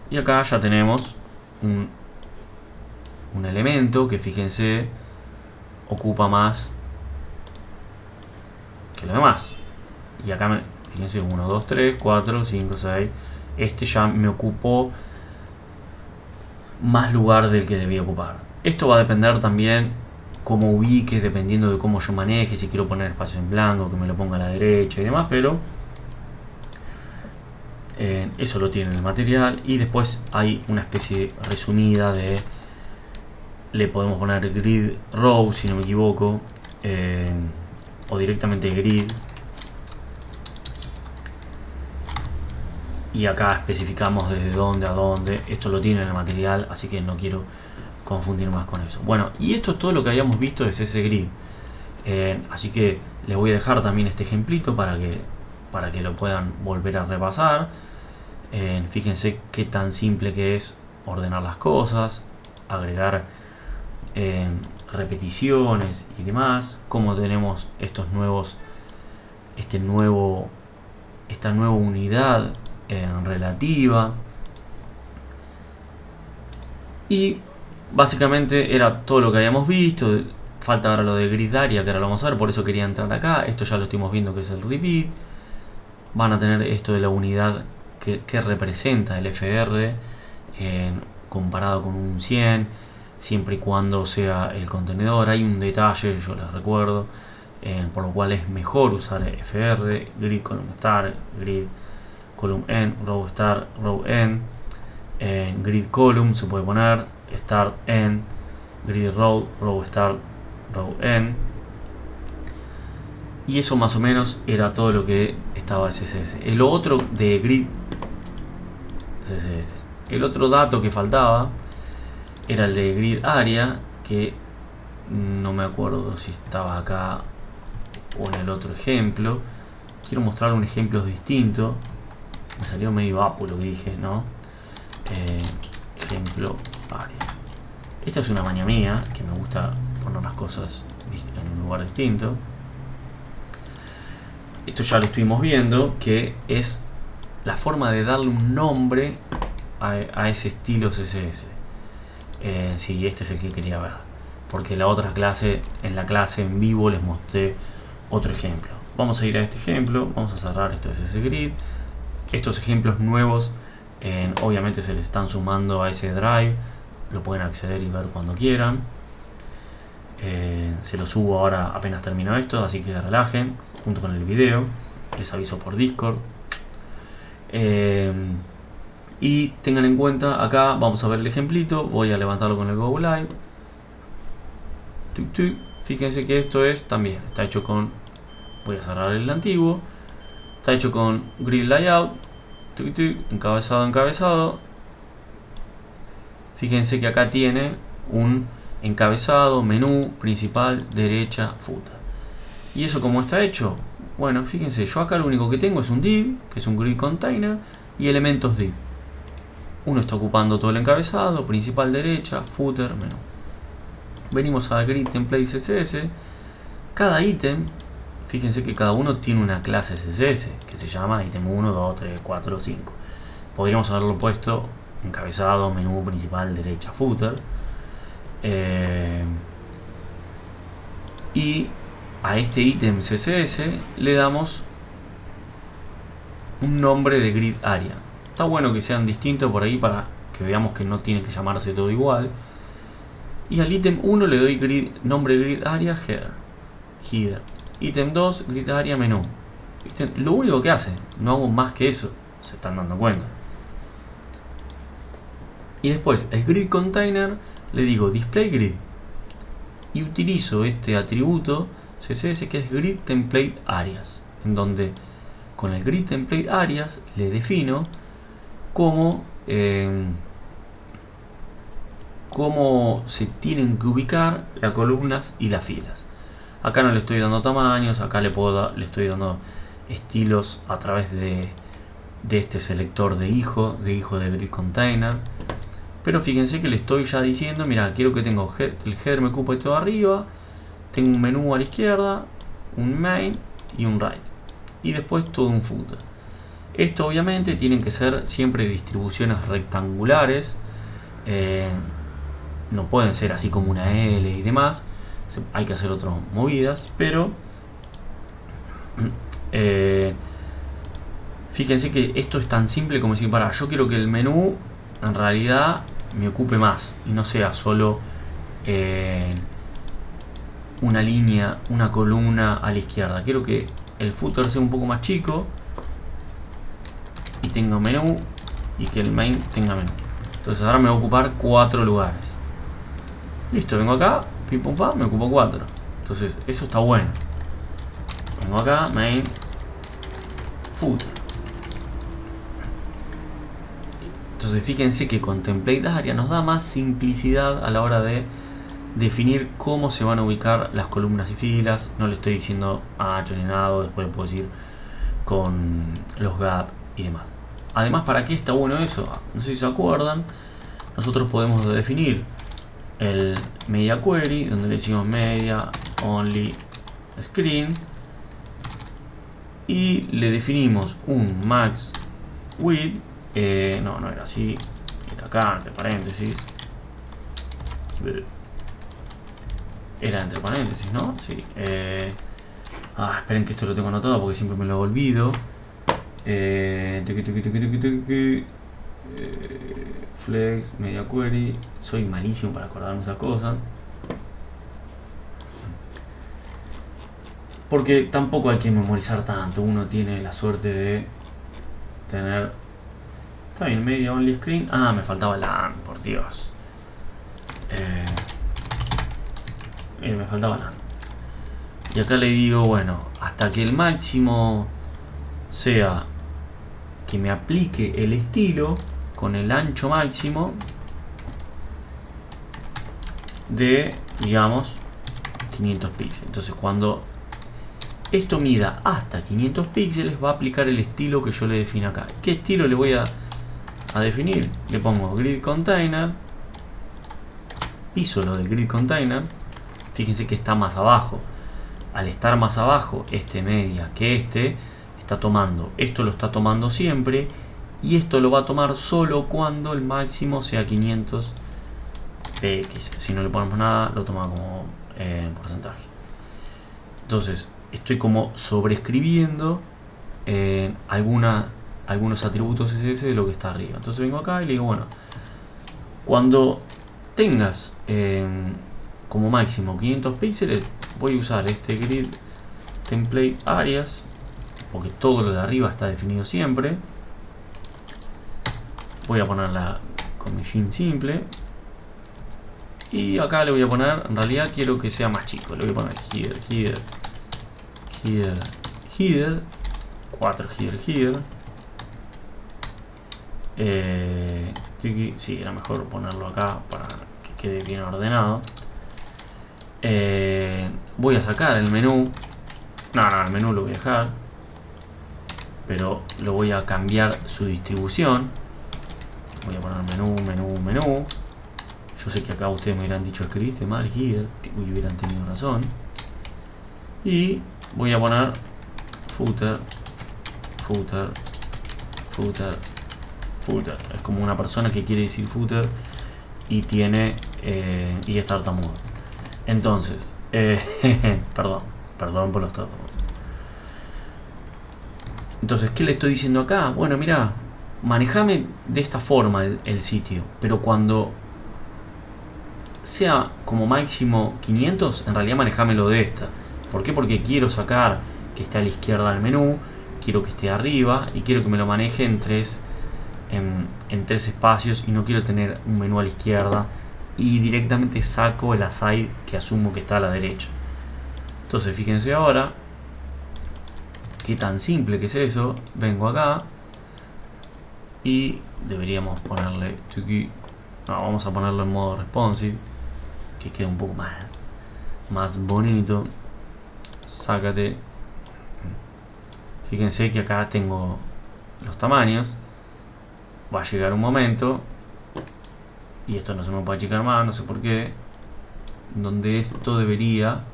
Y acá ya tenemos un elemento que, fíjense, ocupa más que lo demás. Y acá, fíjense, 1, 2, 3, 4, 5, 6. Este ya me ocupó más lugar del que debía ocupar. Esto va a depender también cómo ubique, dependiendo de cómo yo maneje, si quiero poner espacio en blanco, que me lo ponga a la derecha y demás, pero eso lo tiene el material. Y después hay una especie resumida de, le podemos poner grid row, si no me equivoco, o directamente grid, y acá especificamos desde dónde a dónde. Esto lo tiene en el material, así que no quiero confundir más con eso. Bueno, y esto es todo lo que habíamos visto de CSS Grid. Así que les voy a dejar también este ejemplito para que para que lo puedan volver a repasar. Fíjense qué tan simple que es ordenar las cosas, agregar repeticiones y demás. Como tenemos esta nueva unidad relativa. Y básicamente era todo lo que habíamos visto. Falta ahora lo de grid area, que ahora lo vamos a ver, por eso quería entrar acá. Esto ya lo estuvimos viendo, que es el repeat. Van a tener esto de la unidad que representa el FR comparado con un 100, siempre y cuando sea el contenedor. Hay un detalle, yo les recuerdo, por lo cual es mejor usar FR, grid column start, grid column end, row start, row end, grid column se puede poner start end, grid row, row start, row end. Y eso más o menos era todo lo que estaba CSS. El otro de grid CSS, el otro dato que faltaba era el de grid area, que no me acuerdo si estaba acá o en el otro ejemplo. Quiero mostrar un ejemplo distinto. Me salió medio apu lo que dije, ¿no? Ejemplo area. Esta es una maña mía, que me gusta poner las cosas en un lugar distinto. Esto ya lo estuvimos viendo, que es la forma de darle un nombre a ese estilo CSS. Sí, este es el que quería ver, porque en la clase en vivo les mostré otro ejemplo. Vamos a ir a este ejemplo, vamos a cerrar esto de CSS Grid. Estos ejemplos nuevos obviamente se les están sumando a ese drive, lo pueden acceder y ver cuando quieran. Se lo subo ahora apenas termino esto, así que relajen, junto con el video, les aviso por Discord. Y tengan en cuenta, acá vamos a ver el ejemplito, voy a levantarlo con el Go Live. Fíjense que esto también está hecho con, voy a cerrar el antiguo, está hecho con Grid Layout, encabezado. Fíjense que acá tiene un encabezado, menú, principal, derecha, footer. ¿Y eso cómo está hecho? Bueno, fíjense, yo acá lo único que tengo es un div, que es un grid container, y elementos div. Uno está ocupando todo el encabezado, principal, derecha, footer, menú. Venimos a grid template CSS. Cada ítem, fíjense que cada uno tiene una clase CSS, que se llama ítem 1, 2, 3, 4, 5. Podríamos haberlo puesto encabezado, menú, principal, derecha, footer. Y a este ítem CSS le damos un nombre de grid area. Está bueno que sean distintos por ahí para que veamos que no tiene que llamarse todo igual. Y al ítem 1 le doy nombre grid area header. Ítem 2 grid area menú. Lo único que hace, no hago más que eso, se están dando cuenta. Y después el grid container le digo display grid y utilizo este atributo CSS que es grid template areas, en donde con el grid template areas le defino cómo se tienen que ubicar las columnas y las filas. Acá no le estoy dando tamaños, acá le estoy dando estilos a través de este selector de hijo de grid container. Pero fíjense que le estoy ya diciendo, mira, quiero que tengo el header me ocupe todo arriba, tengo un menú a la izquierda, un main y un right, y después todo un footer. Esto obviamente tienen que ser siempre distribuciones rectangulares, no pueden ser así como una L y demás, hay que hacer otras movidas, pero fíjense que esto es tan simple como decir, yo quiero que el menú en realidad me ocupe más y no sea solo una línea, una columna a la izquierda. Quiero que el footer sea un poco más chico y tenga menú, y que el main tenga menú. Entonces ahora me va a ocupar 4 lugares. Listo, vengo acá, pim pum pam, me ocupo 4. Entonces eso está bueno. Vengo acá, main, footer. Entonces fíjense que con template area nos da más simplicidad a la hora de definir cómo se van a ubicar las columnas y filas. No le estoy diciendo ancho ni nada, después le puedo decir con los gap y demás. Además, ¿para qué está bueno eso? No sé si se acuerdan, nosotros podemos definir el media query, donde le decimos media only screen, y le definimos un max width, no era así, era acá entre paréntesis, era entre paréntesis, ¿no? Sí. Esperen que esto lo tengo anotado porque siempre me lo olvido. Flex, media query. Soy malísimo para acordarme esas cosas. Porque tampoco hay que memorizar tanto. Uno tiene la suerte de tener... Está bien, media only screen. Me faltaba la por Dios. Me faltaba la. Y acá le digo, bueno, hasta que el máximo sea que me aplique el estilo con el ancho máximo de, digamos, 500 píxeles. Entonces, cuando esto mida hasta 500 píxeles, va a aplicar el estilo que yo le defino acá. ¿Qué estilo le voy a definir? Le pongo grid container, piso lo del grid container. Fíjense que está más abajo. Al estar más abajo este media que este, está tomando, esto lo está tomando siempre, y esto lo va a tomar solo cuando el máximo sea 500 px. Si no le ponemos nada, lo toma como porcentaje. Entonces estoy como sobreescribiendo algunos atributos CSS de lo que está arriba. Entonces vengo acá y le digo, bueno, cuando tengas como máximo 500 píxeles, voy a usar este grid template areas, porque todo lo de arriba está definido siempre. Voy a ponerla con machine simple, y acá le voy a poner, en realidad quiero que sea más chico, le voy a poner header 4 header. Sí, era mejor ponerlo acá para que quede bien ordenado. Voy a sacar el menú. El menú lo voy a dejar, pero lo voy a cambiar su distribución. Voy a poner menú. Yo sé que acá ustedes me hubieran dicho escribiste mal here, y hubieran tenido razón. Y voy a poner footer. Es como una persona que quiere decir footer y tiene y es tartamudo. Entonces, perdón por los tartamudos. Entonces, ¿qué le estoy diciendo acá? Bueno, mira, manejame de esta forma el sitio, pero cuando sea como máximo 500, en realidad manejámelo de esta. ¿Por qué? Porque quiero sacar que esté a la izquierda del menú, quiero que esté arriba y quiero que me lo maneje en tres espacios, y no quiero tener un menú a la izquierda y directamente saco el aside que asumo que está a la derecha. Entonces fíjense ahora qué tan simple que es eso. Vengo acá y deberíamos ponerle vamos a ponerlo en modo responsive, que quede un poco más bonito. Sácate. Fíjense que acá tengo los tamaños. Va a llegar un momento, y esto no se me puede achicar más, no sé por qué, donde esto debería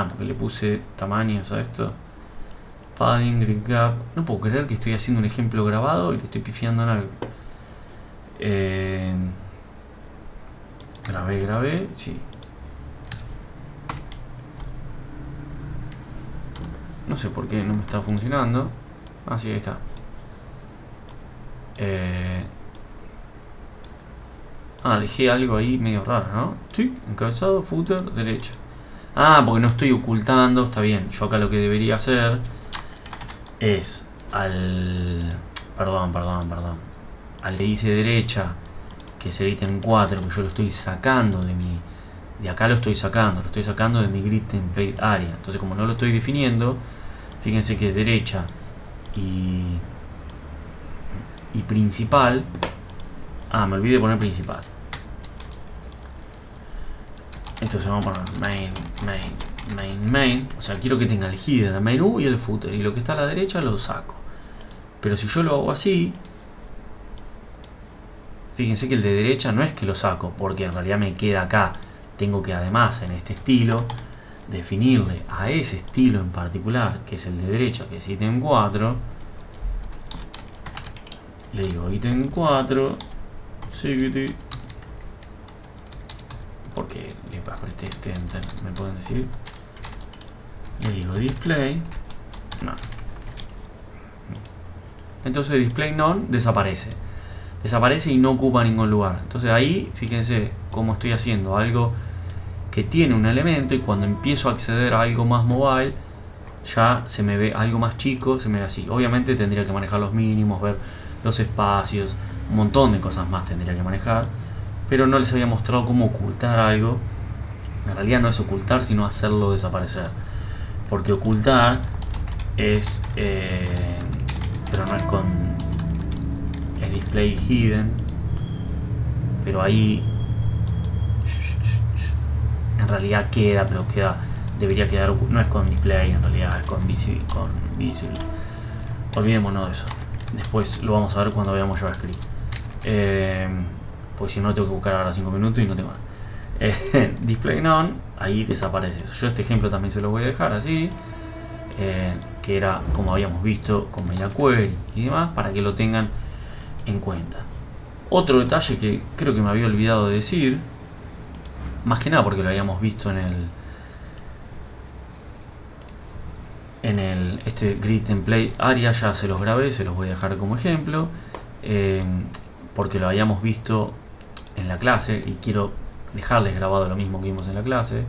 porque le puse tamaños a esto. Padding, grid gap. No puedo creer que estoy haciendo un ejemplo grabado y le estoy pifiando en algo. Grabé, sí. No sé por qué no me está funcionando. Sí, ahí está. Dejé algo ahí medio raro, ¿no? Sí, encabezado, footer, derecha. Porque no estoy ocultando, está bien. Yo acá lo que debería hacer es Perdón. Al de hice derecha, que es el ítem 4, que yo lo estoy sacando de acá, lo estoy sacando de mi grid template area. Entonces, como no lo estoy definiendo, fíjense que derecha y principal. Me olvidé de poner principal. Entonces vamos a poner main main, o sea, quiero que tenga el header, el menú y el footer, y lo que está a la derecha lo saco. Pero si yo lo hago así, fíjense que el de derecha no es que lo saco, porque en realidad me queda acá. Tengo que además en este estilo definirle a ese estilo en particular, que es el de derecha, que es ítem 4. Le digo ítem 4, seguity, porque le apreté este enter, me pueden decir. Le digo display, no. Entonces display none desaparece. Desaparece y no ocupa ningún lugar. Entonces ahí, fíjense cómo estoy haciendo algo que tiene un elemento y cuando empiezo a acceder a algo más mobile, ya se me ve algo más chico, se me ve así. Obviamente tendría que manejar los mínimos, ver los espacios, un montón de cosas más tendría que manejar, pero no les había mostrado cómo ocultar algo. En realidad no es ocultar, sino hacerlo desaparecer. Porque ocultar es... pero no es con... es display hidden. Pero ahí... en realidad queda, pero queda... debería quedar... no es con display, en realidad es con visible. Olvidémonos de eso. Después lo vamos a ver cuando veamos JavaScript. Pues si no tengo que buscar ahora 5 minutos y no tengo nada. Display none, ahí desaparece eso. Yo este ejemplo también se lo voy a dejar así. Que era como habíamos visto con MediaQuery y demás, para que lo tengan en cuenta. Otro detalle que creo que me había olvidado de decir, más que nada porque lo habíamos visto en este grid template area, ya se los grabé, se los voy a dejar como ejemplo, porque lo habíamos visto en la clase y quiero dejarles grabado lo mismo que vimos en la clase.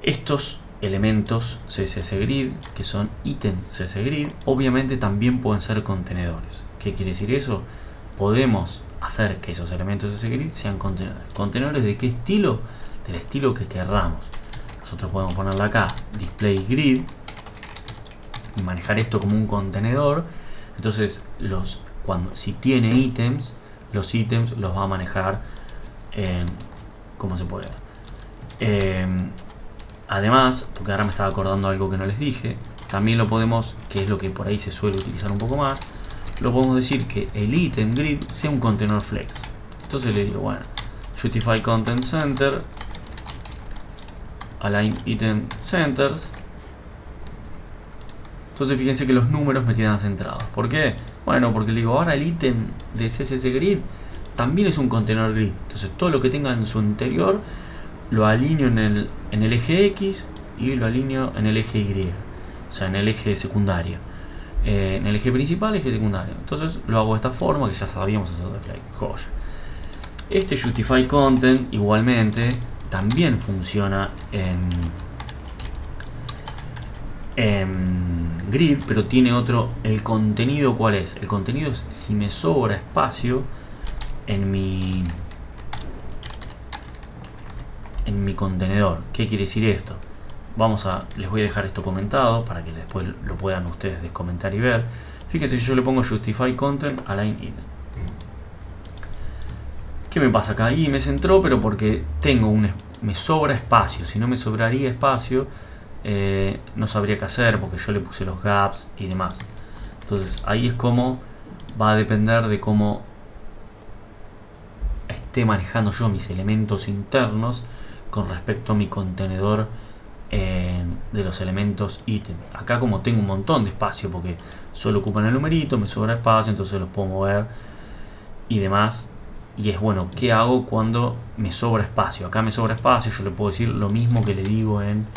Estos elementos CSS Grid, que son ítem CSS Grid, obviamente también pueden ser contenedores. ¿Qué quiere decir eso? Podemos hacer que esos elementos CSS Grid sean contenedores. ¿Contenedores de qué estilo? Del estilo que querramos. Nosotros podemos ponerle acá display grid y manejar esto como un contenedor. Entonces si tiene ítems, los ítems los va a manejar en... ¿cómo se puede ver? Además, porque ahora me estaba acordando algo que no les dije, también lo podemos, que es lo que por ahí se suele utilizar un poco más, lo podemos decir que el item grid sea un contenedor flex. Entonces le digo, bueno, justify content center, align item centers. Entonces fíjense que los números me quedan centrados. ¿Por qué? Bueno, porque le digo, ahora el ítem de CSS grid también es un contenedor grid. Entonces todo lo que tenga en su interior lo alineo en el eje X y lo alineo en el eje Y. O sea, en el eje secundario. En el eje principal, eje secundario. Entonces lo hago de esta forma, que ya sabíamos hacer de flag. Joya. Este justify content igualmente también funciona en grid, pero tiene otro. El contenido, ¿cuál es? El contenido es si me sobra espacio en mi contenedor. ¿Qué quiere decir esto? Les voy a dejar esto comentado para que después lo puedan ustedes descomentar y ver. Fíjense, yo le pongo justify content align item. ¿Qué me pasa acá? Ahí me centró, pero porque me sobra espacio. Si no me sobraría espacio, no sabría qué hacer, porque yo le puse los gaps y demás. Entonces ahí es como va a depender de cómo esté manejando yo mis elementos internos con respecto a mi contenedor de los elementos ítem. Acá como tengo un montón de espacio porque solo ocupan el numerito, me sobra espacio, entonces los puedo mover y demás. Y es bueno, ¿qué hago cuando me sobra espacio? Acá me sobra espacio, yo le puedo decir lo mismo que le digo en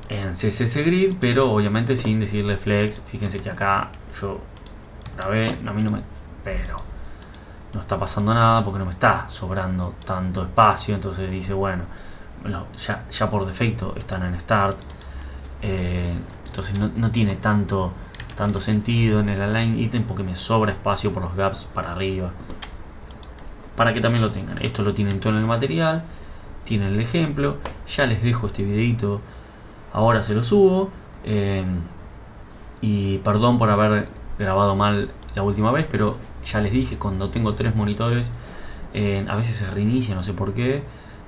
CSS Grid, pero obviamente sin decirle flex. Fíjense que acá yo grabé, a mí no me... pero no está pasando nada porque no me está sobrando tanto espacio. Entonces dice, bueno, ya por defecto están en start. Entonces no tiene tanto sentido en el align item porque me sobra espacio por los gaps para arriba. Para que también lo tengan. Esto lo tienen todo en el material. Tienen el ejemplo. Ya les dejo este videito. Ahora se lo subo. Y perdón por haber grabado mal la última vez, pero ya les dije, cuando tengo 3 monitores A veces se reinicia, no sé por qué,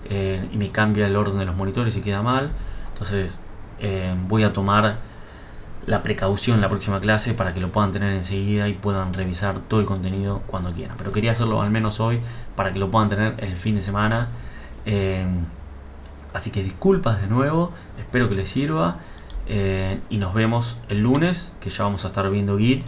y me cambia el orden de los monitores y queda mal. Entonces voy a tomar la precaución en la próxima clase para que lo puedan tener enseguida y puedan revisar todo el contenido cuando quieran. Pero quería hacerlo al menos hoy para que lo puedan tener el fin de semana. Así que disculpas de nuevo, espero que les sirva, y nos vemos el lunes, que ya vamos a estar viendo Git